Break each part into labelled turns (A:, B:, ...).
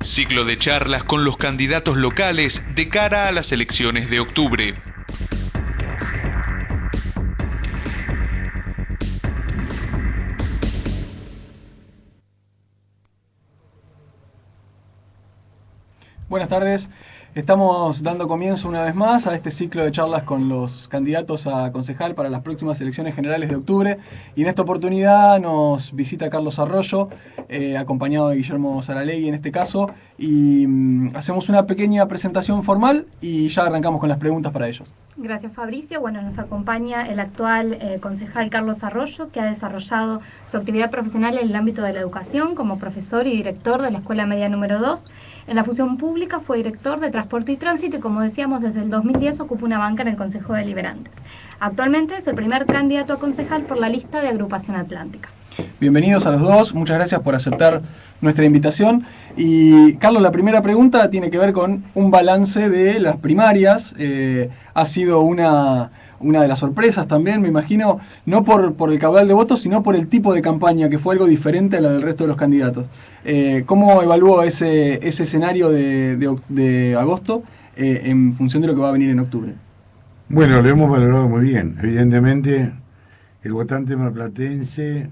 A: Ciclo de charlas con los candidatos locales de cara a las elecciones de octubre.
B: Buenas tardes. Estamos dando comienzo una vez más a este ciclo de charlas con los candidatos a concejal para las próximas elecciones generales de octubre. Y en esta oportunidad nos visita Carlos Arroyo, acompañado de Guillermo Saralegui en este caso. Y hacemos una pequeña presentación formal y ya arrancamos con las preguntas para ellos.
C: Gracias, Fabricio. Bueno, nos acompaña el actual concejal Carlos Arroyo, que ha desarrollado su actividad profesional en el ámbito de la educación como profesor y director de la Escuela Media número 2. En la función pública fue director de Transporte y Tránsito y, como decíamos, desde el 2010 ocupa una banca en el Consejo de Deliberantes. Actualmente es el primer candidato a concejal por la lista de Agrupación Atlántica. Bienvenidos a los dos, muchas gracias por aceptar nuestra invitación. Y Carlos, la primera pregunta tiene que ver con un balance de las primarias. Ha sido una de las sorpresas también, me imagino, no por el caudal de votos, sino por el tipo de campaña, que fue algo diferente a la del resto de los candidatos. ¿Cómo evalúa ese escenario de agosto en función de lo que va a venir en octubre?
D: Bueno, lo hemos valorado muy bien. Evidentemente, el votante marplatense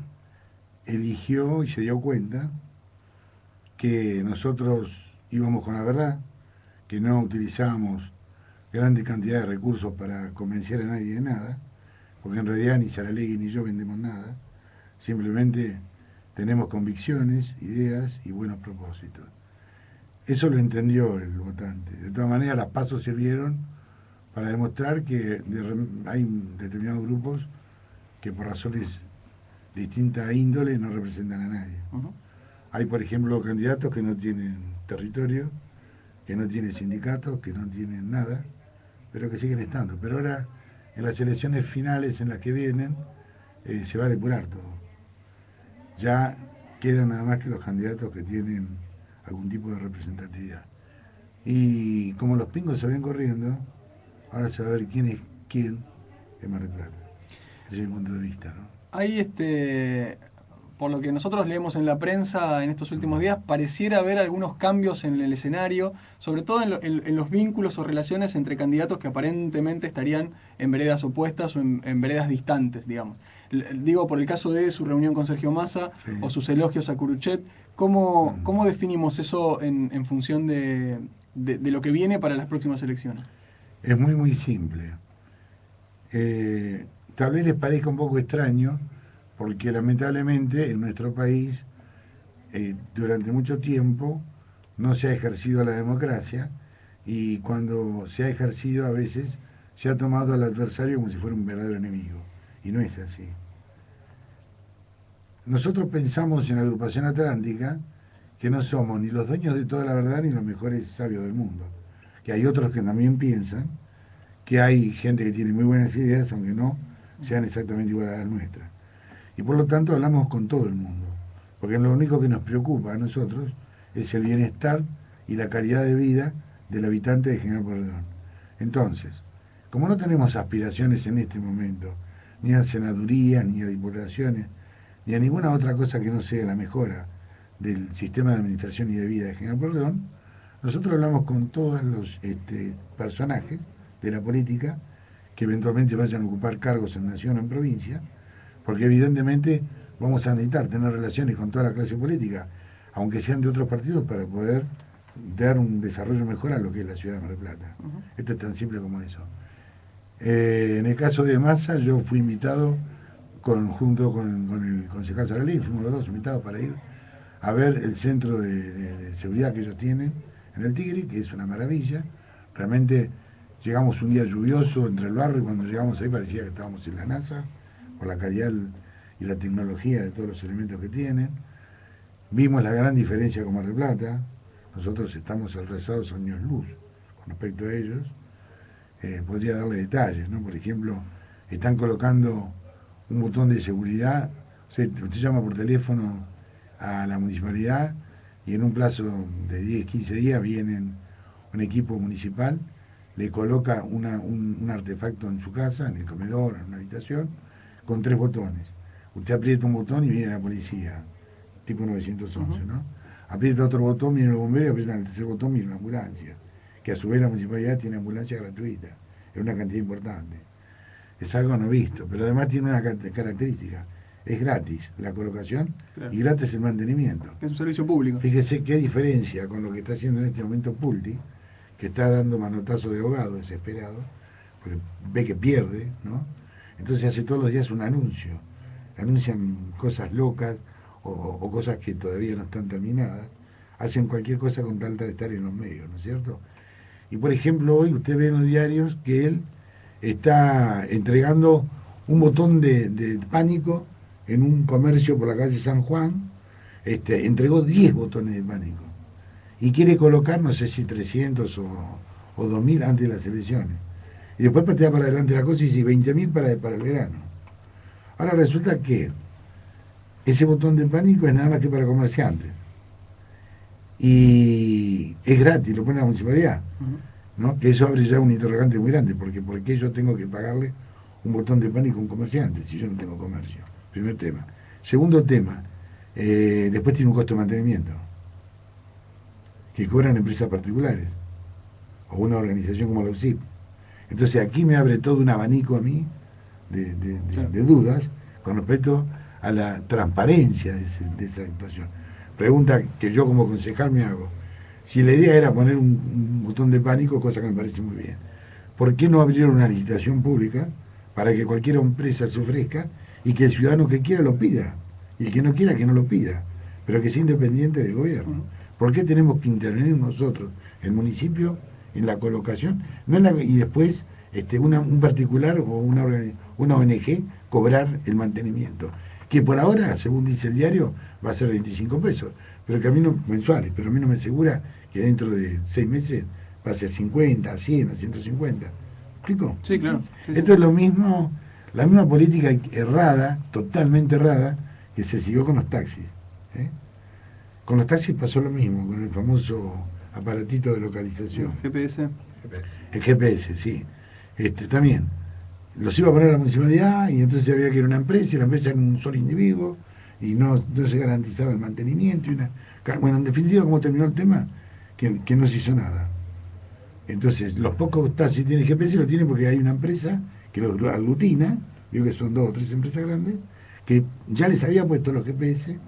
D: eligió y se dio cuenta que nosotros íbamos con la verdad, que no utilizábamos grandes cantidades de recursos para convencer a nadie de nada, porque en realidad ni Saralegui ni yo vendemos nada, simplemente tenemos convicciones, ideas y buenos propósitos. Eso lo entendió el votante. De todas maneras, las pasos sirvieron para demostrar que hay determinados grupos que por razones de distinta índole no representan a nadie. Hay, por ejemplo, candidatos que no tienen territorio, que no tienen sindicatos, que no tienen nada, pero que siguen estando. Pero ahora, en las elecciones finales en las que vienen, se va a depurar todo. Ya quedan nada más que los candidatos que tienen algún tipo de representatividad. Y como los pingos se ven corriendo, ahora se va a ver quién es quién en Mar del Plata. Ese es mi punto de vista, ¿no?
B: Hay por lo que nosotros leemos en la prensa en estos últimos días, pareciera haber algunos cambios en el escenario, sobre todo en los vínculos o relaciones entre candidatos que aparentemente estarían en veredas opuestas o en veredas distantes, digamos. Digo, por el caso de su reunión con Sergio Massa, sí, o sus elogios a Curuchet, ¿cómo definimos eso en función de lo que viene para las próximas elecciones?
D: Es muy, muy simple. Tal vez les parezca un poco extraño, porque lamentablemente en nuestro país durante mucho tiempo no se ha ejercido la democracia, y cuando se ha ejercido a veces se ha tomado al adversario como si fuera un verdadero enemigo, y no es así. Nosotros pensamos en la Agrupación Atlántica que no somos ni los dueños de toda la verdad ni los mejores sabios del mundo, que hay otros que también piensan, que hay gente que tiene muy buenas ideas, aunque no sean exactamente iguales a las nuestras. Y por lo tanto hablamos con todo el mundo, porque lo único que nos preocupa a nosotros es el bienestar y la calidad de vida del habitante de General Pueyrredón. Entonces, como no tenemos aspiraciones en este momento, ni a senadurías, ni a diputaciones, ni a ninguna otra cosa que no sea la mejora del sistema de administración y de vida de General Pueyrredón, nosotros hablamos con todos los personajes de la política que eventualmente vayan a ocupar cargos en nación o en provincia, porque evidentemente vamos a necesitar tener relaciones con toda la clase política, aunque sean de otros partidos, para poder dar un desarrollo mejor a lo que es la ciudad de Mar del Plata. Esto es tan simple como eso. En el caso de Massa, yo fui invitado junto con el concejal Saralegui, fuimos los dos invitados para ir a ver el centro de seguridad que ellos tienen en el Tigre, que es una maravilla. Realmente llegamos un día lluvioso entre el barrio, y cuando llegamos ahí parecía que estábamos en la NASA, por la calidad y la tecnología de todos los elementos que tienen. Vimos la gran diferencia con Mar del Plata. Nosotros estamos atrasados años luz con respecto a ellos. Podría darle detalles, ¿no? Por ejemplo, están colocando un botón de seguridad. Usted llama por teléfono a la municipalidad y en un plazo de 10, 15 días vienen un equipo municipal, le coloca un artefacto en su casa, en el comedor, en una habitación, con 3 botones. Usted aprieta un botón y viene la policía, tipo 911, ¿no? aprieta otro botón, viene el bombero, y aprietan el tercer botón, viene una ambulancia. Que a su vez la municipalidad tiene ambulancia gratuita, es una cantidad importante. Es algo no visto, pero además tiene una característica. Es gratis la colocación, claro, y gratis el mantenimiento.
B: Es un servicio público.
D: Fíjese qué diferencia con lo que está haciendo en este momento Pulti, que está dando manotazo de ahogado desesperado, porque ve que pierde, ¿no? Entonces hace todos los días un anuncio. Anuncian cosas locas o cosas que todavía no están terminadas. Hacen cualquier cosa con tal de estar en los medios, ¿no es cierto? Y por ejemplo, hoy usted ve en los diarios que él está entregando un botón de pánico en un comercio por la calle San Juan. Entregó 10 botones de pánico. Y quiere colocar, no sé si 300 o 2.000 antes de las elecciones. Y después patea para adelante la cosa y dice 20.000 para el verano. Ahora resulta que ese botón de pánico es nada más que para comerciantes. Y es gratis, lo pone la municipalidad. ¿No? Que eso abre ya un interrogante muy grande, porque ¿por qué yo tengo que pagarle un botón de pánico a un comerciante si yo no tengo comercio? Primer tema. Segundo tema, después tiene un costo de mantenimiento que cobran empresas particulares o una organización como la UCIP. Entonces aquí me abre todo un abanico a mí de dudas con respecto a la transparencia de esa actuación. Pregunta que yo como concejal me hago. Si la idea era poner un botón de pánico, cosa que me parece muy bien, ¿por qué no abrir una licitación pública para que cualquier empresa se ofrezca y que el ciudadano que quiera lo pida? Y el que no quiera que no lo pida, pero que sea independiente del gobierno. ¿Por qué tenemos que intervenir nosotros, el municipio, en la colocación? No en y después un particular o una ONG cobrar el mantenimiento, que por ahora, según dice el diario, va a ser 25 pesos, pero que a mí no, mensuales, pero a mí no me asegura que dentro de 6 meses pase a 50, a 100, a 150. ¿Me explico?
B: Sí, claro. Sí,
D: Esto es lo mismo, la misma política errada, totalmente errada, que se siguió con los taxis. Con los taxis pasó lo mismo, con el famoso aparatito de localización.
B: GPS.
D: El GPS, sí. También. Los iba a poner a la municipalidad y entonces había que ir a una empresa, y la empresa era un solo individuo y no se garantizaba el mantenimiento. Bueno, en definitiva, ¿cómo terminó el tema? Que no se hizo nada. Entonces, los pocos taxis tienen GPS lo tienen porque hay una empresa que los aglutina, vio que son 2 o 3 empresas grandes, que ya les había puesto los GPS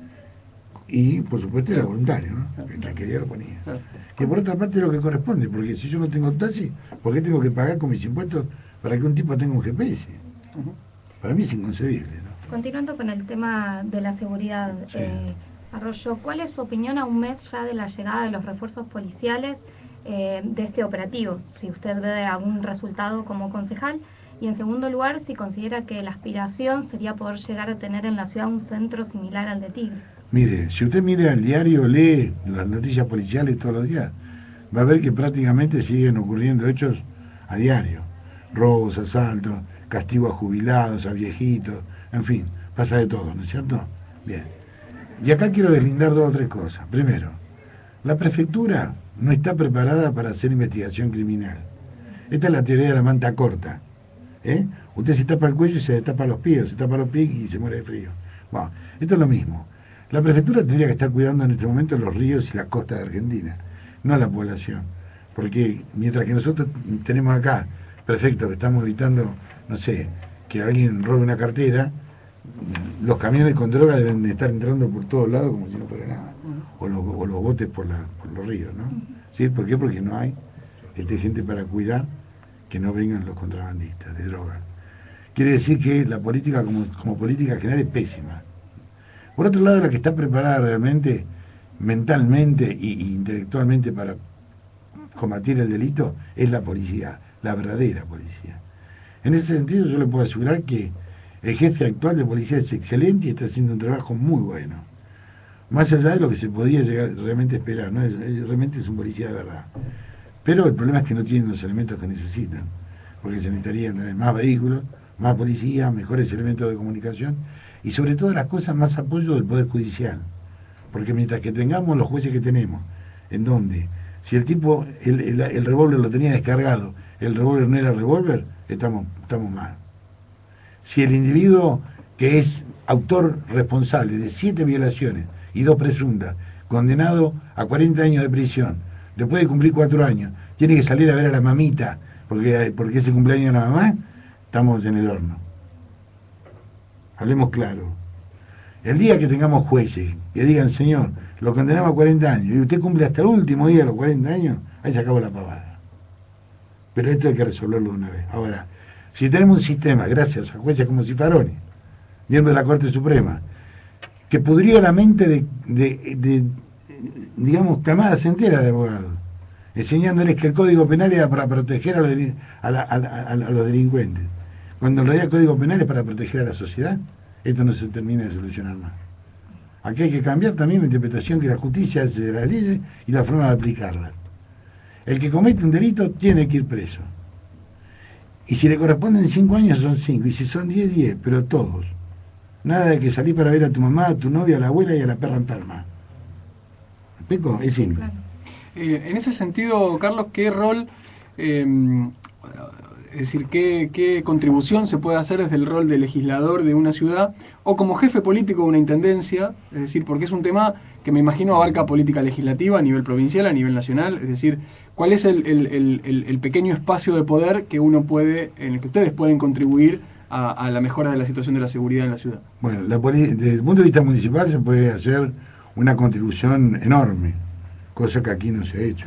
D: y, por supuesto, era voluntario, ¿no? El que quería lo ponía. Que por otra parte es lo que corresponde, porque si yo no tengo taxi, ¿por qué tengo que pagar con mis impuestos para que un tipo tenga un GPS? Para mí es inconcebible, ¿no?
C: Continuando con el tema de la seguridad,
D: Sí.
C: Arroyo, ¿cuál es su opinión a un mes ya de la llegada de los refuerzos policiales de este operativo? Si usted ve algún resultado como concejal. Y en segundo lugar, si considera que la aspiración sería poder llegar a tener en la ciudad un centro similar al de Tigre.
D: Mire, si usted mira el diario, lee las noticias policiales todos los días, va a ver que prácticamente siguen ocurriendo hechos a diario. Robos, asaltos, castigo a jubilados, a viejitos, en fin, pasa de todo, ¿no es cierto? Bien. Y acá quiero deslindar 2 o 3 cosas. Primero, la prefectura no está preparada para hacer investigación criminal. Esta es la teoría de la manta corta. Usted se tapa el cuello y se tapa los pies, se tapa los pies y se muere de frío. Bueno, esto es lo mismo. La prefectura tendría que estar cuidando en este momento los ríos y las costas de Argentina, no la población. Porque mientras que nosotros tenemos acá prefectos que estamos evitando, no sé, que alguien robe una cartera, los camiones con droga deben de estar entrando por todos lados como si no fuera nada. O los botes por los ríos, ¿no? ¿Sí? ¿Por qué? Porque no hay gente para cuidar que no vengan los contrabandistas de droga. Quiere decir que la política como política general es pésima. Por otro lado, la que está preparada realmente, mentalmente e intelectualmente para combatir el delito es la policía, la verdadera policía. En ese sentido yo le puedo asegurar que el jefe actual de policía es excelente y está haciendo un trabajo muy bueno. Más allá de lo que se podía llegar realmente a esperar, ¿no? Realmente es un policía de verdad. Pero el problema es que no tienen los elementos que necesitan, porque se necesitarían tener más vehículos, más policía, mejores elementos de comunicación y sobre todas las cosas más apoyo del Poder Judicial. Porque mientras que tengamos los jueces que tenemos, en donde si el tipo, el revólver lo tenía descargado, el revólver no era revólver, estamos mal. Si el individuo que es autor responsable de 7 violaciones y 2 presuntas, condenado a 40 años de prisión, después de cumplir 4 años, tiene que salir a ver a la mamita, porque ese cumpleaños de la mamá, estamos en el horno. Hablemos claro. El día que tengamos jueces que digan, señor, lo condenamos a 40 años, y usted cumple hasta el último día de los 40 años, ahí se acabó la pavada. Pero esto hay que resolverlo de una vez. Ahora, si tenemos un sistema, gracias a jueces como Cifaroni, miembro de la Corte Suprema, que pudrió la mente de digamos, camadas enteras de abogados, enseñándoles que el Código Penal era para proteger a los delincuentes, cuando en realidad el Código Penal es para proteger a la sociedad, esto no se termina de solucionar más. Aquí hay que cambiar también la interpretación que la justicia hace de las leyes y la forma de aplicarlas. El que comete un delito tiene que ir preso. Y si le corresponden 5 años son 5, y si son 10, 10, pero todos. Nada de que salís para ver a tu mamá, a tu novia, a la abuela y a la perra enferma. ¿Me explico? Es simple.
C: Claro.
B: En ese sentido, Carlos, ¿qué rol, es decir, qué contribución se puede hacer desde el rol de legislador de una ciudad o como jefe político de una intendencia? Es decir, porque es un tema que me imagino abarca política legislativa a nivel provincial, a nivel nacional. Es decir, ¿cuál es el pequeño espacio de poder que uno puede, en el que ustedes pueden contribuir a la mejora de la situación de la seguridad en la ciudad?
D: Bueno, desde el punto de vista municipal se puede hacer una contribución enorme, cosa que aquí no se ha hecho.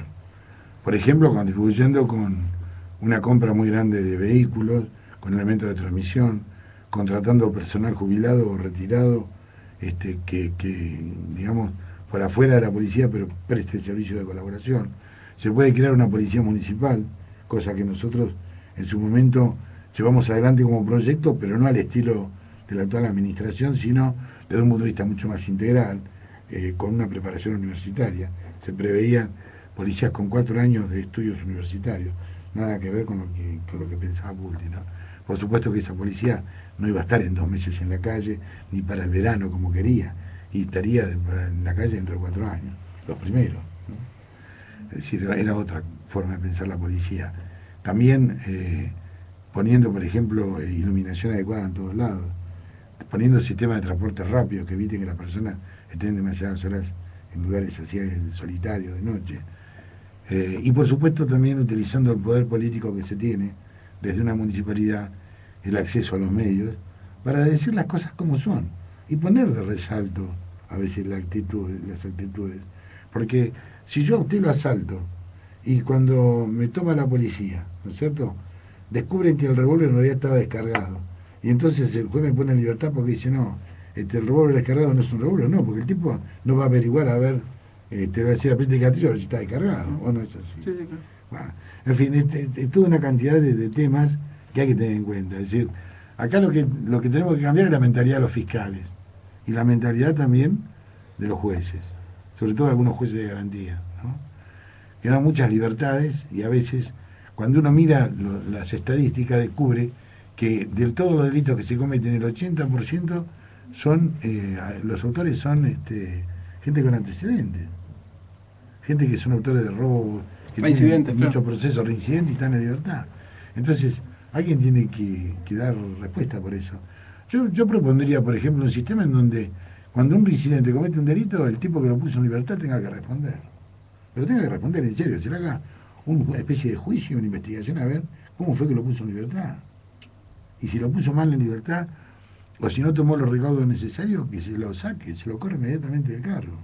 D: Por ejemplo, contribuyendo con una compra muy grande de vehículos, con elementos de transmisión, contratando personal jubilado o retirado, que digamos, por afuera de la policía, pero preste servicio de colaboración. Se puede crear una policía municipal, cosa que nosotros en su momento llevamos adelante como proyecto, pero no al estilo de la actual administración, sino desde un punto de vista mucho más integral, con una preparación universitaria. Se preveían policías con 4 años de estudios universitarios, nada que ver con lo que pensaba Pulti, ¿no? Por supuesto que esa policía no iba a estar en 2 meses en la calle, ni para el verano como quería, y estaría en la calle dentro de 4 años, los primeros, ¿no? Es decir, era otra forma de pensar la policía. También poniendo, por ejemplo, iluminación adecuada en todos lados, poniendo sistemas de transporte rápido que eviten que las personas estén demasiadas horas en lugares así solitarios de noche. Y por supuesto también utilizando el poder político que se tiene desde una municipalidad, el acceso a los medios, para decir las cosas como son y poner de resalto a veces las actitudes. Porque si yo a usted lo asalto y cuando me toma la policía, ¿no es cierto?, descubren que el revólver en realidad estaba descargado. Y entonces el juez me pone en libertad porque dice, no, el revólver descargado no es un revólver, no, porque el tipo no va a averiguar a ver, te va a decir apriete el gatillo a ver si está descargado, o no es así.
B: Sí, sí, claro.
D: Bueno, en fin, es toda una cantidad de temas que hay que tener en cuenta. Es decir, acá lo que tenemos que cambiar es la mentalidad de los fiscales y la mentalidad también de los jueces, sobre todo algunos jueces de garantía, ¿no?, que dan muchas libertades y a veces cuando uno mira las estadísticas descubre que de todos los delitos que se cometen el 80% son, los autores son gente con antecedentes, gente que son autores de robo, que tienen muchos procesos reincidentes y están en libertad. Entonces, alguien tiene que dar respuesta por eso. Yo propondría, por ejemplo, un sistema en donde cuando un reincidente comete un delito, el tipo que lo puso en libertad tenga que responder. Pero tenga que responder en serio, se le haga una especie de juicio, una investigación a ver cómo fue que lo puso en libertad. Y si lo puso mal en libertad, o si no tomó los recaudos necesarios, que se lo saque, se lo corre inmediatamente del cargo.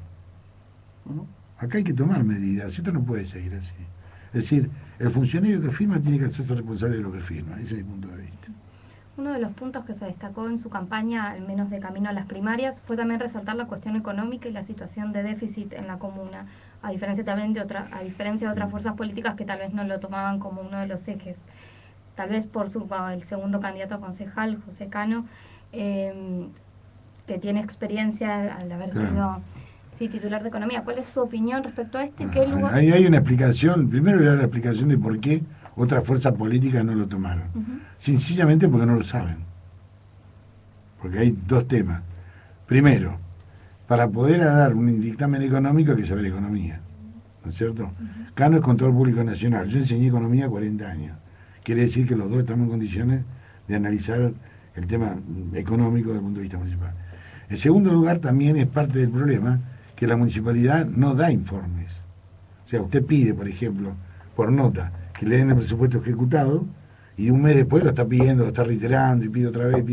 D: Acá hay que tomar medidas, esto no puede seguir así. Es decir, el funcionario que firma tiene que hacerse responsable de lo que firma, ese es mi punto de vista.
C: Uno de los puntos que se destacó en su campaña, al menos de camino a las primarias, fue también resaltar la cuestión económica y la situación de déficit en la comuna, a diferencia de otras fuerzas políticas que tal vez no lo tomaban como uno de los ejes. Tal vez por el segundo candidato a concejal, José Cano, que tiene experiencia al haber sido titular de Economía. ¿Cuál es su opinión respecto a esto?
D: Ahí hay una explicación. Primero voy a dar la explicación de por qué otras fuerzas políticas no lo tomaron. Sencillamente porque no lo saben. Porque hay 2 temas. Primero, para poder dar un dictamen económico hay que saber economía, ¿no es cierto? Cano es Control Público Nacional. Yo enseñé economía 40 años. Quiere decir que los dos estamos en condiciones de analizar el tema económico desde el punto de vista municipal. En segundo lugar, también es parte del problema que la municipalidad no da informes. O sea, usted pide, por ejemplo, por nota, que le den el presupuesto ejecutado, y un mes después lo está pidiendo, lo está reiterando, y pide otra vez,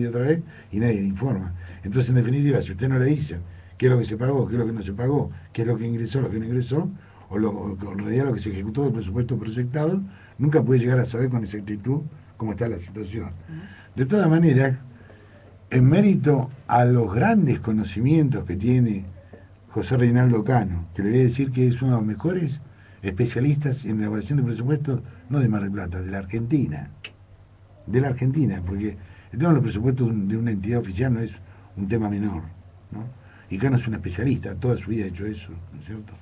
D: y nadie le informa. Entonces, en definitiva, si usted no le dice qué es lo que se pagó, qué es lo que no se pagó, qué es lo que ingresó, lo que no ingresó, o en realidad lo que se ejecutó del presupuesto proyectado, nunca puede llegar a saber con exactitud cómo está la situación. De todas maneras, en mérito a los grandes conocimientos que tiene José Reinaldo Cano, que le voy a decir que es uno de los mejores especialistas en elaboración de presupuestos, no de Mar del Plata, de la Argentina, porque el tema de los presupuestos de una entidad oficial no es un tema menor, ¿no? Y Cano es un especialista, toda su vida ha hecho eso, ¿no es cierto?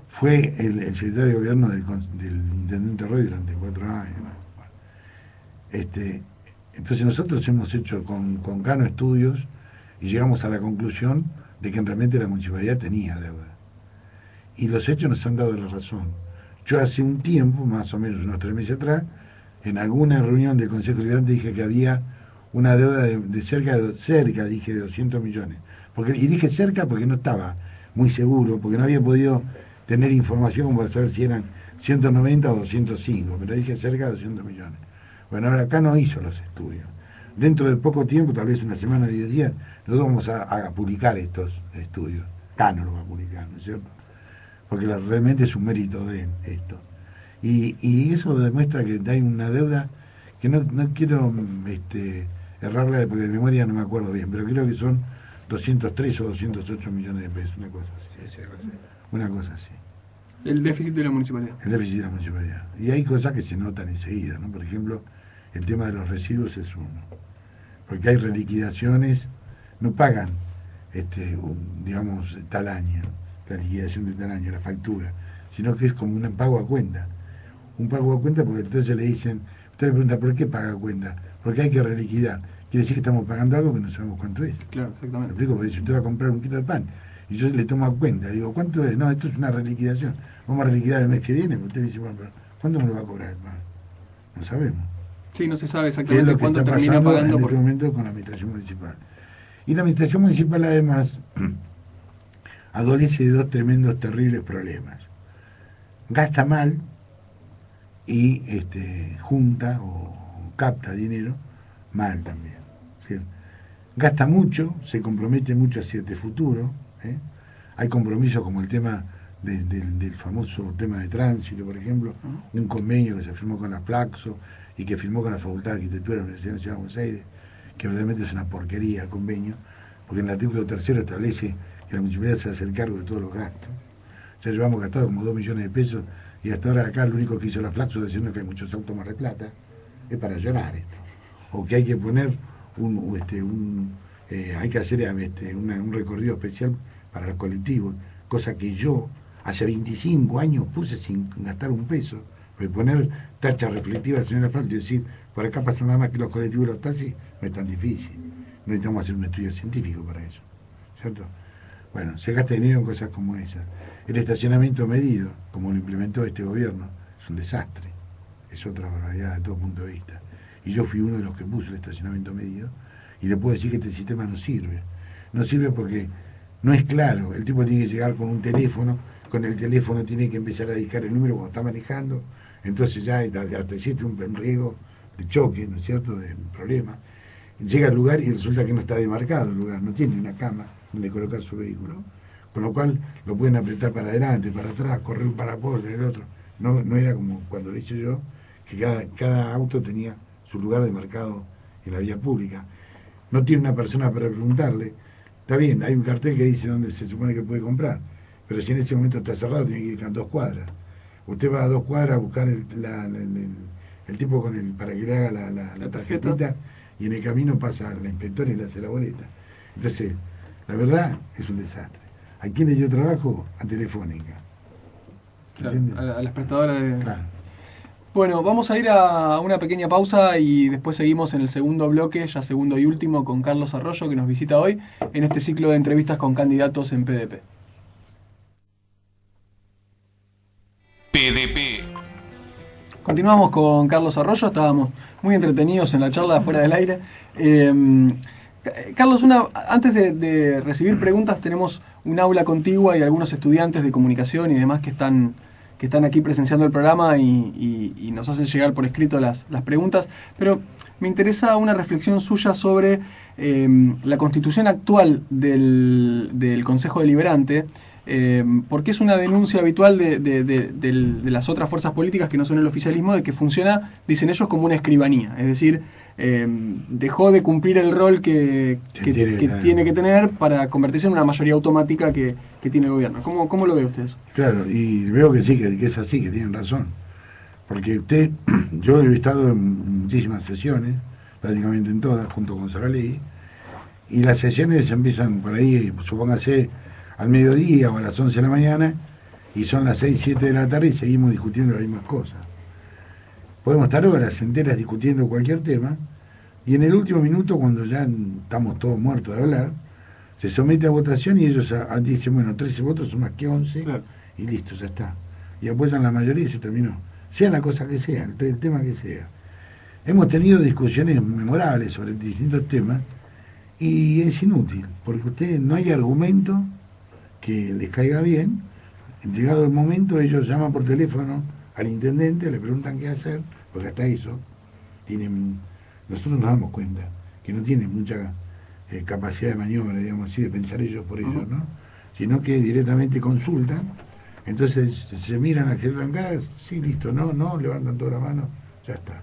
D: Fue el secretario de gobierno del intendente Roy durante 4 años. Entonces nosotros hemos hecho con Cano estudios y llegamos a la conclusión de que realmente la municipalidad tenía deuda. Y los hechos nos han dado la razón. Yo hace un tiempo, más o menos unos 3 meses atrás, en alguna reunión del Consejo Deliberante dije que había una deuda de cerca, dije, de 200 millones. Y dije cerca porque no estaba muy seguro, porque no había podido tener información para saber si eran 190 o 205, pero dije cerca de 200 millones. Bueno, ahora acá no hizo los estudios. Dentro de poco tiempo, tal vez una semana o 10 días, nosotros vamos a publicar estos estudios. Cano lo va a publicar, ¿no es cierto? Porque realmente es un mérito de esto. Y eso demuestra que hay una deuda que no quiero errarle, porque de memoria no me acuerdo bien, pero creo que son 203 o 208 millones de pesos, una cosa así. Una cosa así.
B: El déficit de la municipalidad.
D: El déficit de la municipalidad. Y hay cosas que se notan enseguida, ¿no? Por ejemplo, el tema de los residuos es uno. Porque hay reliquidaciones, no pagan, digamos, tal año, la liquidación de tal año, la factura, sino que es como un pago a cuenta. Un pago a cuenta porque entonces le dicen, usted le pregunta, ¿por qué paga a cuenta? Porque hay que reliquidar. Quiere decir que estamos pagando algo que no sabemos cuánto es.
B: Claro, exactamente.
D: ¿Me explico? Porque si usted va a comprar un kilo de pan y yo le tomo a cuenta, le digo, ¿cuánto es? No, esto es una reliquidación. Vamos a reliquidar el mes que viene. Usted me dice, bueno, pero ¿cuánto me lo va a cobrar el pan? No sabemos.
B: Sí, no se sabe
D: ¿Qué es
B: exactamente
D: lo que
B: cuánto
D: está
B: termina
D: pasando
B: pagando.
D: en este momento con la administración municipal? Y la administración municipal, además, adolece de 2 tremendos, terribles problemas. Gasta mal y junta o capta dinero mal también. ¿Sí? Gasta mucho, se compromete mucho hacia este futuro. Hay compromisos como el tema del famoso tema de tránsito, por ejemplo, un convenio que se firmó con la Flaxo y que firmó con la Facultad de Arquitectura de la Universidad Nacional de Buenos Aires, que realmente es una porquería el convenio, porque en el artículo 3 establece que la municipalidad se hace el cargo de todos los gastos. Ya llevamos gastado como 2 millones de pesos y hasta ahora acá lo único que hizo la Flaxo diciendo que hay muchos autos Mar del Plata, es para llorar esto. O que hay que poner hay que hacer un recorrido especial para los colectivos, cosa que yo hace 25 años puse sin gastar un peso. Porque poner tachas reflectivas en el asfalto y decir, por acá pasan nada más que los colectivos y los taxis, no es tan difícil. No necesitamos hacer un estudio científico para eso, ¿cierto? Bueno, se gasta dinero en cosas como esas. El estacionamiento medido, como lo implementó este gobierno, es un desastre. Es otra barbaridad de todo punto de vista. Y yo fui uno de los que puso el estacionamiento medido, y le puedo decir que este sistema no sirve. No sirve porque no es claro. El tipo tiene que llegar con un teléfono, con el teléfono tiene que empezar a dedicar el número cuando está manejando, entonces ya hasta existe un riesgo de choque, ¿no es cierto?, de problema. Llega al lugar y resulta que no está demarcado el lugar, no tiene una cama donde colocar su vehículo, con lo cual lo pueden apretar para adelante, para atrás, correr un parapol, el otro. No era como cuando lo hice yo, que cada auto tenía su lugar demarcado en la vía pública. No tiene una persona para preguntarle. Está bien, hay un cartel que dice dónde se supone que puede comprar, pero si en ese momento está cerrado, tiene que ir a 2 cuadras. Usted va a 2 cuadras a buscar el tipo para que le haga la tarjetita, y en el camino pasa la inspectora y le hace la boleta. Entonces, la verdad es un desastre. ¿A quién le dio trabajo? A Telefónica.
B: Claro, a las prestadoras de...
D: Claro.
B: Bueno, vamos a ir a una pequeña pausa y después seguimos en el segundo bloque, ya segundo y último, con Carlos Arroyo, que nos visita hoy en este ciclo de entrevistas con candidatos en PDP.
A: PDP.
B: Continuamos con Carlos Arroyo, estábamos muy entretenidos en la charla fuera del aire. Carlos, antes de recibir preguntas, tenemos un aula contigua y algunos estudiantes de comunicación y demás que están aquí presenciando el programa y nos hacen llegar por escrito las preguntas, pero me interesa una reflexión suya sobre la constitución actual del Consejo Deliberante, porque es una denuncia habitual de las otras fuerzas políticas que no son el oficialismo, de que funciona, dicen ellos, como una escribanía, es decir, dejó de cumplir el rol que tiene que tener para convertirse en una mayoría automática que tiene el gobierno. ¿Cómo lo ve usted eso?
D: Claro, y veo que sí, que es así, que tienen razón. Porque yo he estado en muchísimas sesiones, prácticamente en todas, junto con Saralegui, y las sesiones empiezan por ahí, supóngase, al mediodía o a las 11 de la mañana, y son las 6, 7 de la tarde y seguimos discutiendo las mismas cosas. Podemos estar horas enteras discutiendo cualquier tema, y en el último minuto, cuando ya estamos todos muertos de hablar, se somete a votación y ellos dicen, bueno, 13 votos son más que 11, claro, y listo, ya está. Y apoyan la mayoría y se terminó. Sea la cosa que sea, el tema que sea. Hemos tenido discusiones memorables sobre distintos temas y es inútil, porque ustedes no hay argumento que les caiga bien. Llegado el momento, ellos llaman por teléfono al intendente, le preguntan qué hacer, porque hasta eso nosotros nos damos cuenta que no tienen mucha capacidad de maniobra, digamos así, de pensar ellos por ellos, ¿no? Sino que directamente consultan. Entonces se miran a que arrancadas, sí, listo, no, levantan toda la mano, ya está.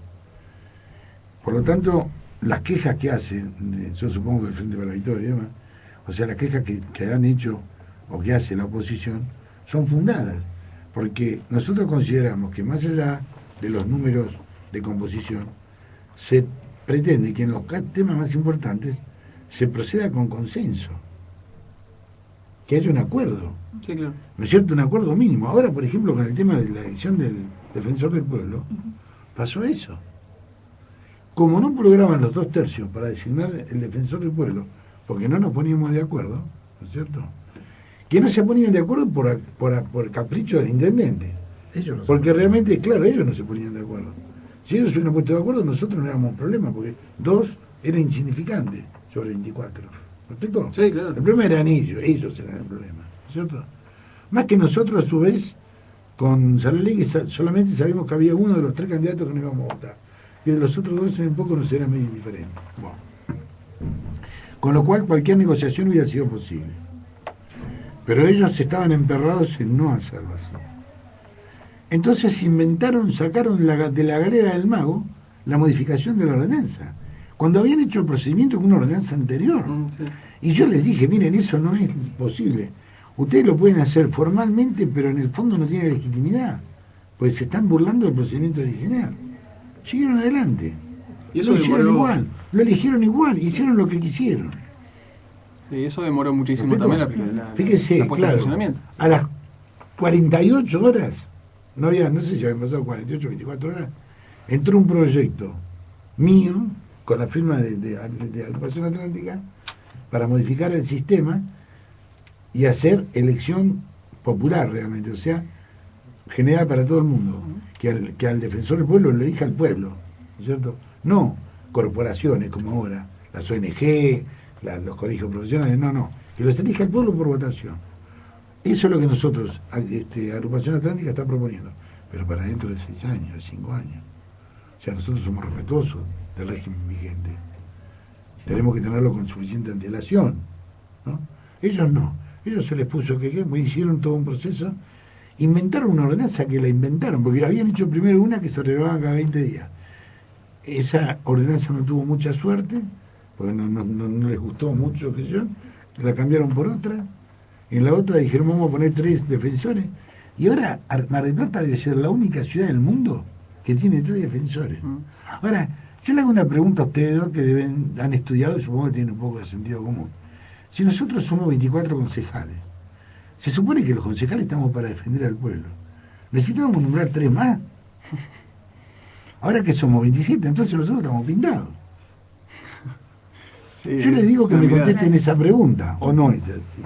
D: Por lo tanto, las quejas que hacen, yo supongo que el Frente para la Victoria, ¿no? O sea, las quejas que han hecho o que hace la oposición, son fundadas, porque nosotros consideramos que más allá de los números de composición, se pretende que en los temas más importantes se proceda con consenso, que haya un acuerdo.
B: Sí, claro.
D: ¿No es cierto? Un acuerdo mínimo. Ahora, por ejemplo, con el tema de la elección del defensor del pueblo, pasó eso. Como no programan los 2/3 para designar el defensor del pueblo, porque no nos poníamos de acuerdo, ¿no es cierto? Que no se ponían de acuerdo por capricho del intendente. Porque realmente, claro, ellos no se ponían de acuerdo. Si ellos se hubieran puesto de acuerdo, nosotros no éramos un problema, porque 2 era insignificante sobre 24. ¿Me explico?
B: Sí, claro.
D: El problema eran ellos eran el problema, ¿no es cierto? Más que nosotros, a su vez, con Saralegui solamente sabemos que había uno de los 3 candidatos que no íbamos a votar. Y de los otros 2 en un poco nos era medio indiferente. Bueno. Con lo cual cualquier negociación hubiera sido posible. Pero ellos estaban emperrados en no hacerlo así. Entonces sacaron de la galera del mago la modificación de la ordenanza, cuando habían hecho el procedimiento con una ordenanza anterior.
B: Sí.
D: Y yo les dije, miren, eso no es posible. Ustedes lo pueden hacer formalmente, pero en el fondo no tiene legitimidad, pues se están burlando del procedimiento original. Siguieron adelante.
B: Y eso
D: lo eligieron igual, hicieron lo que quisieron.
B: Sí, eso demoró muchísimo también la
D: Fíjese,
B: puesta en
D: claro,
B: funcionamiento.
D: a las 48 horas, no sé si habían pasado 48 o 24 horas, entró un proyecto mío, con la firma de Agrupación Atlántica, para modificar el sistema y hacer elección popular realmente, o sea, general para todo el mundo, que al defensor del pueblo lo elija el pueblo, ¿no es cierto? No corporaciones como ahora, las ONG, los colegios profesionales, no, que los elija el pueblo por votación. Eso es lo que nosotros, Agrupación Atlántica, está proponiendo, pero para dentro de 6 años, de 5 años. O sea, nosotros somos respetuosos del régimen vigente. Tenemos que tenerlo con suficiente antelación, ¿no? Ellos no. Ellos se les puso que hicieron todo un proceso, inventaron una ordenanza que la inventaron, porque habían hecho primero una que se renovaba cada 20 días. Esa ordenanza no tuvo mucha suerte, porque no les gustó mucho, la cambiaron por otra. En la otra dijeron, vamos a poner 3 defensores. Y ahora Mar del Plata debe ser la única ciudad del mundo que tiene 3 defensores. Ahora, yo le hago una pregunta a ustedes dos que han estudiado y supongo que tienen un poco de sentido común. Si nosotros somos 24 concejales, se supone que los concejales estamos para defender al pueblo. Necesitamos nombrar 3 más. Ahora que somos 27, entonces nosotros estamos pintados. Sí, yo les digo que me contesten esa pregunta, ¿o no es así?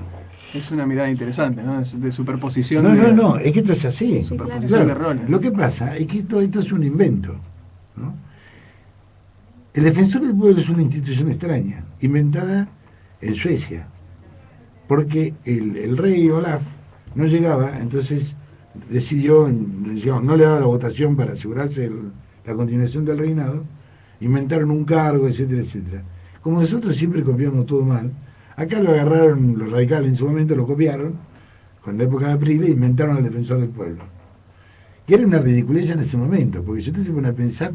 B: Es una mirada interesante, ¿no? De superposición.
D: No, es que esto es así.
B: Superposición de roles.
D: Lo que pasa es que esto es un invento, ¿no? El defensor del pueblo es una institución extraña, inventada en Suecia, porque el rey Olaf no llegaba, entonces decidió, digamos, no le daba la votación para asegurarse la continuación del reinado, inventaron un cargo, etcétera, etcétera. Como nosotros siempre copiamos todo mal, acá lo agarraron los radicales en su momento, lo copiaron, con la época de Aprile, e inventaron al defensor del pueblo. Y era una ridiculez ya en ese momento, porque si usted se pone a pensar,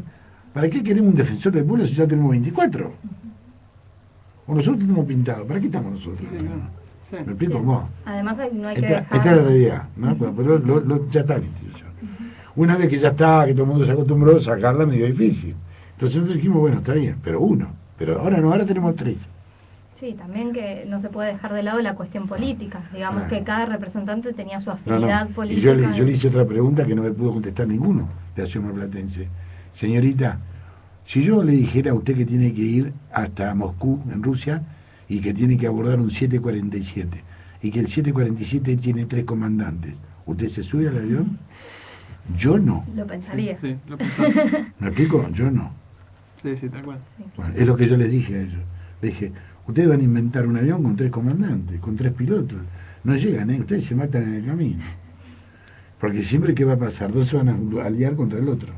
D: ¿para qué queremos un defensor del pueblo si ya tenemos 24? O nosotros estamos pintados, ¿para qué estamos nosotros?
B: Sí, claro. Sí.
D: ¿Me explico?
C: Sí.
D: ¿Cómo?
C: Además no hay que
D: Esta
C: dejar...
D: es la realidad, ¿no? Pero ya está la institución. Una vez que ya está, que todo el mundo se acostumbró, sacarla medio difícil. Entonces nosotros dijimos, bueno, está bien, pero uno. Pero ahora no, ahora tenemos 3.
C: Sí, también que no se puede dejar de lado la cuestión política. Digamos
D: Claro.
C: que cada representante tenía su
D: No,
C: afinidad
D: no. Y
C: política.
D: yo le hice otra pregunta que no me pudo contestar ninguno de Acción Marplatense. Señorita, si yo le dijera a usted que tiene que ir hasta Moscú, en Rusia, y que tiene que abordar un 747, y que el 747 tiene 3 comandantes, ¿usted se sube al avión? Yo no.
C: Lo pensaría.
B: Sí, lo pensás.
D: ¿Me explico? Yo no.
B: Sí, sí, tal cual.
C: Sí.
D: Bueno, es lo que yo les dije a ellos. Les dije, ustedes van a inventar un avión con 3 comandantes, con 3 pilotos. No llegan, ¿eh? Ustedes se matan en el camino. Porque siempre, ¿qué va a pasar? 2 se van a aliar contra el otro.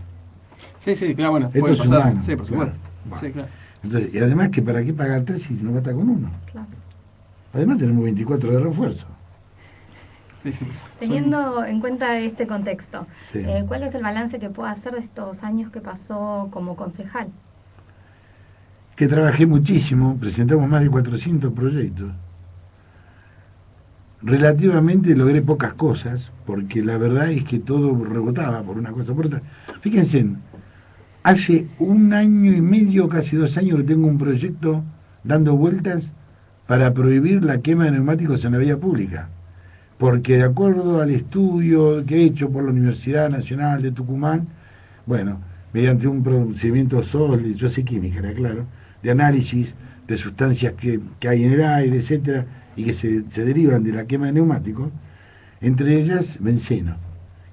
B: Sí, sí, claro, bueno,
D: Esto
B: puede
D: es
B: pasar.
D: humano,
B: Sí, por
D: claro.
B: supuesto.
D: Bueno.
B: Sí, claro.
D: Entonces, y además, que ¿para qué pagar 3 si no basta con uno?
C: Claro.
D: Además, tenemos 24 de refuerzo.
B: Sí, sí.
C: Teniendo en cuenta este contexto,
D: Sí.
C: ¿cuál es el balance que puede hacer de estos años que pasó como concejal?
D: Que trabajé muchísimo, presentamos más de 400 proyectos. Relativamente logré pocas cosas, porque la verdad es que todo rebotaba por una cosa o por otra. Fíjense, hace 1 año y medio, casi 2 años, que tengo un proyecto dando vueltas para prohibir la quema de neumáticos en la vía pública. Porque de acuerdo al estudio que he hecho por la Universidad Nacional de Tucumán, bueno, mediante un procedimiento SOL, yo sé química, era claro, de análisis de sustancias que hay en el aire, etcétera, y que se derivan de la quema de neumáticos, entre ellas benceno,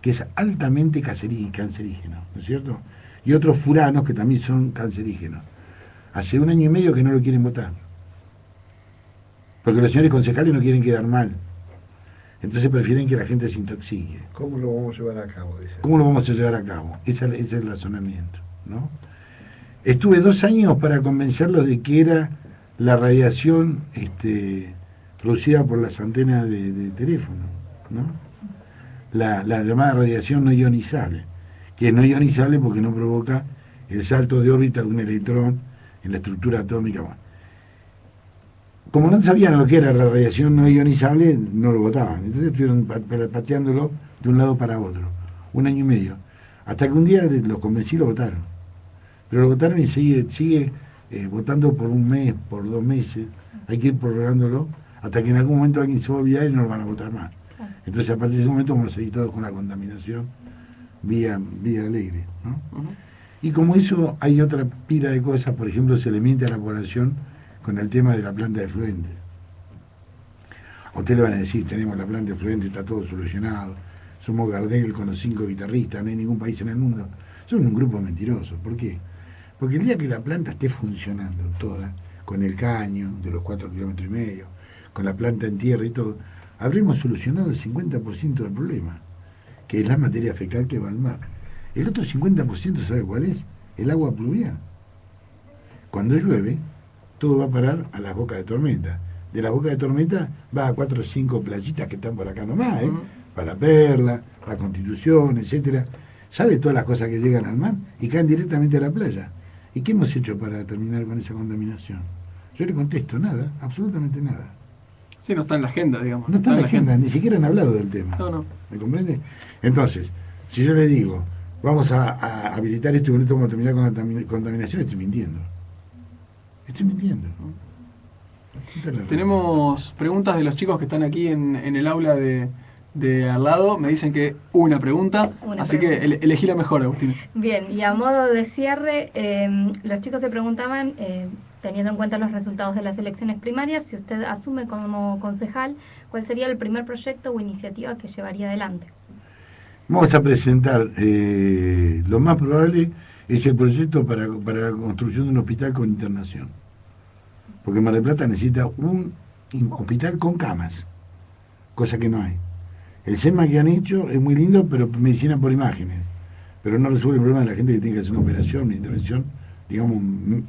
D: que es altamente cancerígeno, ¿no es cierto? Y otros furanos que también son cancerígenos. Hace 1 año y medio que no lo quieren votar, porque los señores concejales no quieren quedar mal. Entonces prefieren que la gente se intoxique.
E: ¿Cómo lo vamos a llevar a cabo? Dice.
D: ¿Cómo lo vamos a llevar a cabo? Ese es el razonamiento, ¿no? Estuve 2 años para convencerlos de que era la radiación producida por las antenas de teléfono, ¿no? La llamada radiación no ionizable, que es no ionizable porque no provoca el salto de órbita de un electrón en la estructura atómica. Bueno, como no sabían lo que era la radiación no ionizable, no lo votaban. Entonces estuvieron pateándolo de un lado para otro, 1 año y medio. Hasta que un día los convencí y lo votaron. Pero lo votaron y sigue votando por 1 mes, por 2 meses. Hay que ir prorrogándolo hasta que en algún momento alguien se va a olvidar y no lo van a votar más.
C: Claro.
D: Entonces a partir de ese momento vamos a seguir todos con la contaminación vía alegre, ¿no?
B: Ujú.
D: Y como eso hay otra pila de cosas, por ejemplo, se le miente a la población con el tema de la planta de efluentes. A usted le van a decir, tenemos la planta de efluentes, está todo solucionado, somos Gardel con los 5 guitarristas, no hay ningún país en el mundo. Son un grupo mentiroso. ¿Por qué? Porque el día que la planta esté funcionando toda, con el caño de los 4,5 kilómetros, con la planta en tierra y todo, habremos solucionado el 50% del problema, que es la materia fecal que va al mar. El otro 50%, ¿sabe cuál es? El agua pluvial. Cuando llueve, todo va a parar a las bocas de tormenta. De las bocas de tormenta va a 4 o 5 playitas que están por acá nomás, ¿eh?
B: Ujú.
D: Para Perla, para Constitución, etcétera. ¿Sabe todas las cosas que llegan al mar y caen directamente a la playa? ¿Y qué hemos hecho para terminar con esa contaminación? Yo le contesto, nada, absolutamente nada.
B: Sí, no está en la agenda, digamos.
D: No está en la agenda, ni siquiera han hablado del tema.
B: No, no.
D: ¿Me comprende? Entonces, si yo le digo, vamos a habilitar esto y con esto vamos a terminar con la contaminación, estoy mintiendo. Estoy mintiendo. Esta es la realidad.
B: Tenemos preguntas de los chicos que están aquí en el aula de al lado. Me dicen que una pregunta,
C: Una
B: así
C: pregunta.
B: que elegí la mejor, Agustín.
C: Bien, y a modo de cierre, los chicos se preguntaban, teniendo en cuenta los resultados de las elecciones primarias, si usted asume como concejal, ¿cuál sería el primer proyecto o iniciativa que llevaría adelante?
D: Vamos a presentar, lo más probable es el proyecto para la construcción de un hospital con internación. Porque Mar del Plata necesita un hospital con camas, cosa que no hay. El SEMA que han hecho es muy lindo, pero medicina por imágenes, pero no resuelve el problema de la gente que tiene que hacer una operación, una intervención, digamos,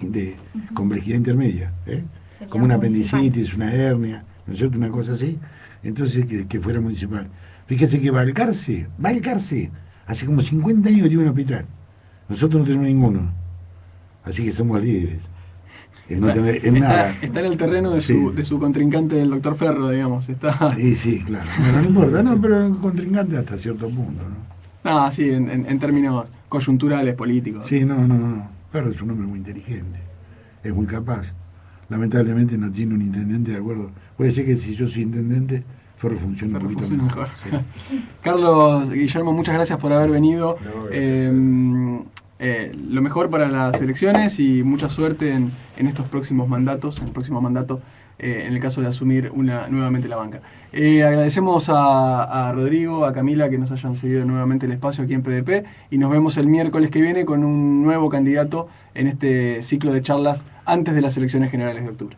D: de complejidad intermedia, como una apendicitis, una hernia, ¿no es cierto?, una cosa así. Entonces, que fuera municipal. Fíjese que Balcarce, hace como 50 años que tiene un hospital. Nosotros no tenemos ninguno. Así que somos líderes.
B: Está en el terreno de su contrincante, el doctor Ferro, digamos.
D: Sí, claro. Bueno, no importa, no, pero el contrincante hasta cierto punto, ¿no?
B: No, sí, en términos coyunturales, políticos.
D: Sí, no. Ferro es un hombre muy inteligente. Es muy capaz. Lamentablemente no tiene un intendente de acuerdo. Puede ser que si yo soy intendente, Ferro funciona un poquito mejor.
B: Sí. Carlos, Guillermo, muchas gracias por haber venido. Lo mejor para las elecciones y mucha suerte en estos próximos mandatos, en el próximo mandato, en el caso de asumir nuevamente la banca. Agradecemos a Rodrigo, a Camila que nos hayan seguido nuevamente el espacio aquí en PDP y nos vemos el miércoles que viene con un nuevo candidato en este ciclo de charlas antes de las elecciones generales de octubre.